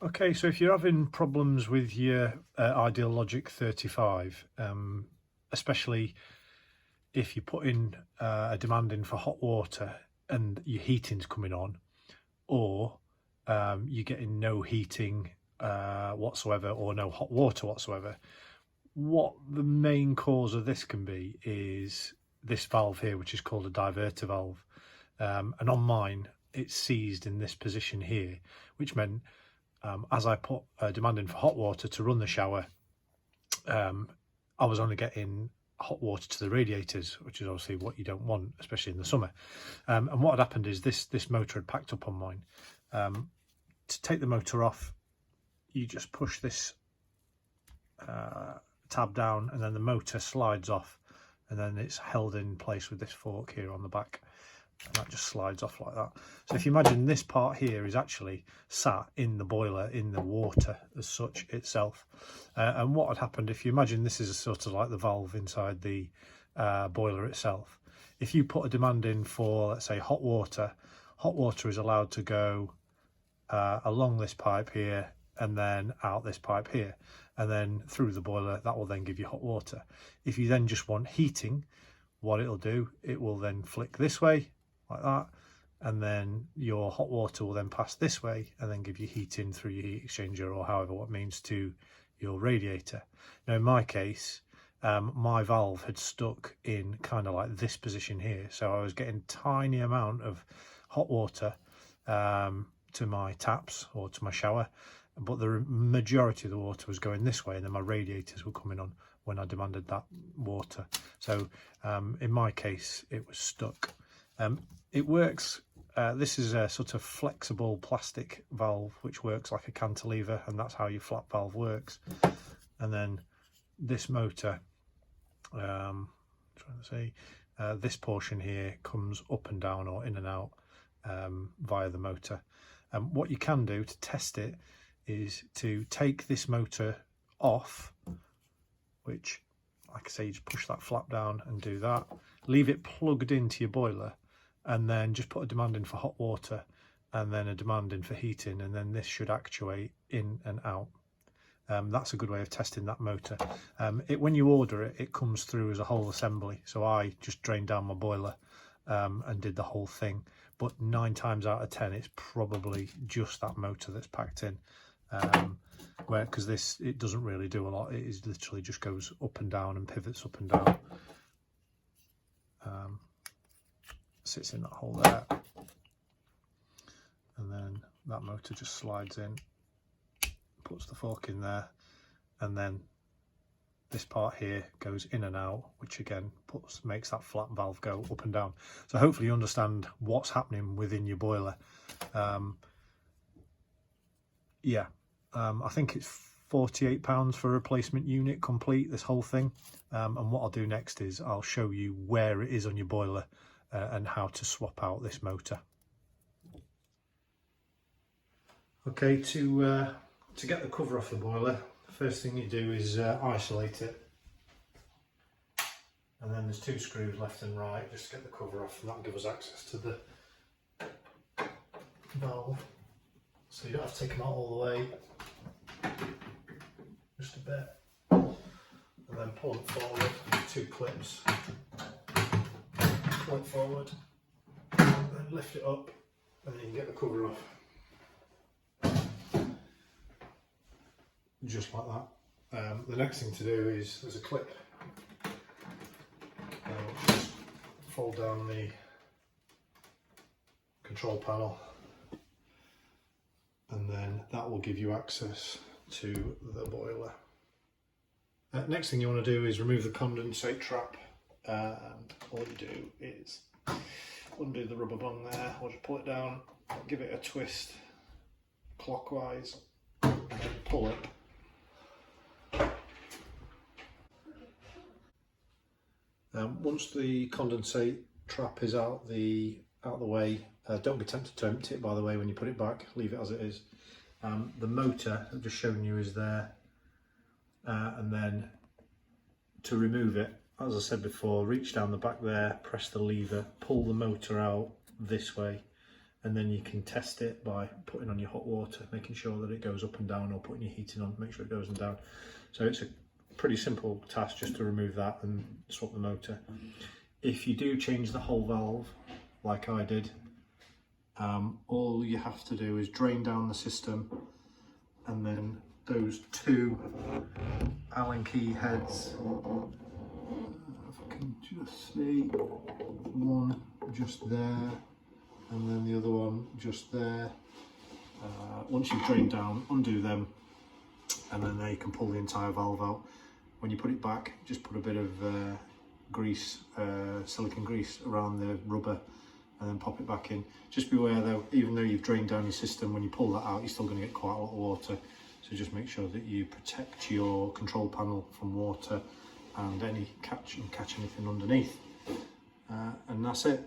Okay, so if you're having problems with your Ideal Logic 35, especially if you put in a demand in for hot water and your heating's coming on, or you're getting no heating whatsoever or no hot water whatsoever, what the main cause of this can be is this valve here, which is called a diverter valve. And on mine, it's seized in this position here, which meant as I put a demand in for hot water to run the shower, I was only getting hot water to the radiators, which is obviously what you don't want, especially in the summer. And what had happened is this motor had packed up on mine. To take the motor off, you just push this tab down, and then the motor slides off, and then it's held in place with this fork here on the back, and that just slides off like that. So if you imagine this part here is actually sat in the boiler, in the water as such itself. And what had happened, if you imagine this is sort of like the valve inside the boiler itself, if you put a demand in for, let's say, hot water is allowed to go along this pipe here and then out this pipe here, and then through the boiler. That will then give you hot water. If you then just want heating, what it'll do, it will then flick this way like that, and then your hot water will then pass this way and then give you heating through your heat exchanger, or however what means, to your radiator. Now in my case, my valve had stuck in kind of like this position here, so I was getting tiny amount of hot water to my taps or to my shower, but the majority of the water was going this way, and then my radiators were coming on when I demanded that water. So in my case, it was stuck. It works, this is a sort of flexible plastic valve which works like a cantilever, and that's how your flat valve works. And then this motor, this portion here comes up and down or in and out via the motor. What you can do to test it is to take this motor off, which, like I say, you just push that flap down and do that, leave it plugged into your boiler, and then just put a demand in for hot water and then a demand in for heating, and then this should actuate in and out. That's a good way of testing that motor. When you order it, it comes through as a whole assembly, so I just drained down my boiler and did the whole thing, but 9 times out of 10 it's probably just that motor that's packed in, because it doesn't really do a lot. It is literally just goes up and down and pivots up and down. Sits in that hole there, and then that motor just slides in, puts the fork in there, and then this part here goes in and out, which again makes that flat valve go up and down. So hopefully you understand what's happening within your boiler. I think it's £48 for a replacement unit complete, this whole thing. And what I'll do next is I'll show you where it is on your boiler and how to swap out this motor. Okay, to get the cover off the boiler, the first thing you do is isolate it, and then there's 2 screws left and right just to get the cover off, and that'll give us access to the valve, so you don't have to take them out all the way, just a bit, and then pull it forward, 2 clips, pull it forward, and then lift it up, and then you can get the cover off. Just like that. The next thing to do is there's a clip. Just fold down the control panel, and then that will give you access to the boiler. Next thing you want to do is remove the condensate trap, and all you do is undo the rubber bung there, or just pull it down, give it a twist clockwise, and then pull it. Once the condensate trap is out the way, don't be tempted to empty it, by the way, when you put it back. Leave it as it is. The motor I've just shown you is there, and then to remove it, as I said before, reach down the back there, press the lever, pull the motor out this way, and then you can test it by putting on your hot water, making sure that it goes up and down, or putting your heating on, make sure it goes up and down. So it's a pretty simple task just to remove that and swap the motor. If you do change the whole valve, like I did, all you have to do is drain down the system, and then those two Allen key heads, if I can just see, one just there and then the other one just there. Once you've drained down, undo them, and then there you can pull the entire valve out. When you put it back, just put a bit of grease, silicone grease around the rubber, and then pop it back in. Just beware though, even though you've drained down your system, when you pull that out, you're still going to get quite a lot of water. So just make sure that you protect your control panel from water and catch anything underneath. And that's it.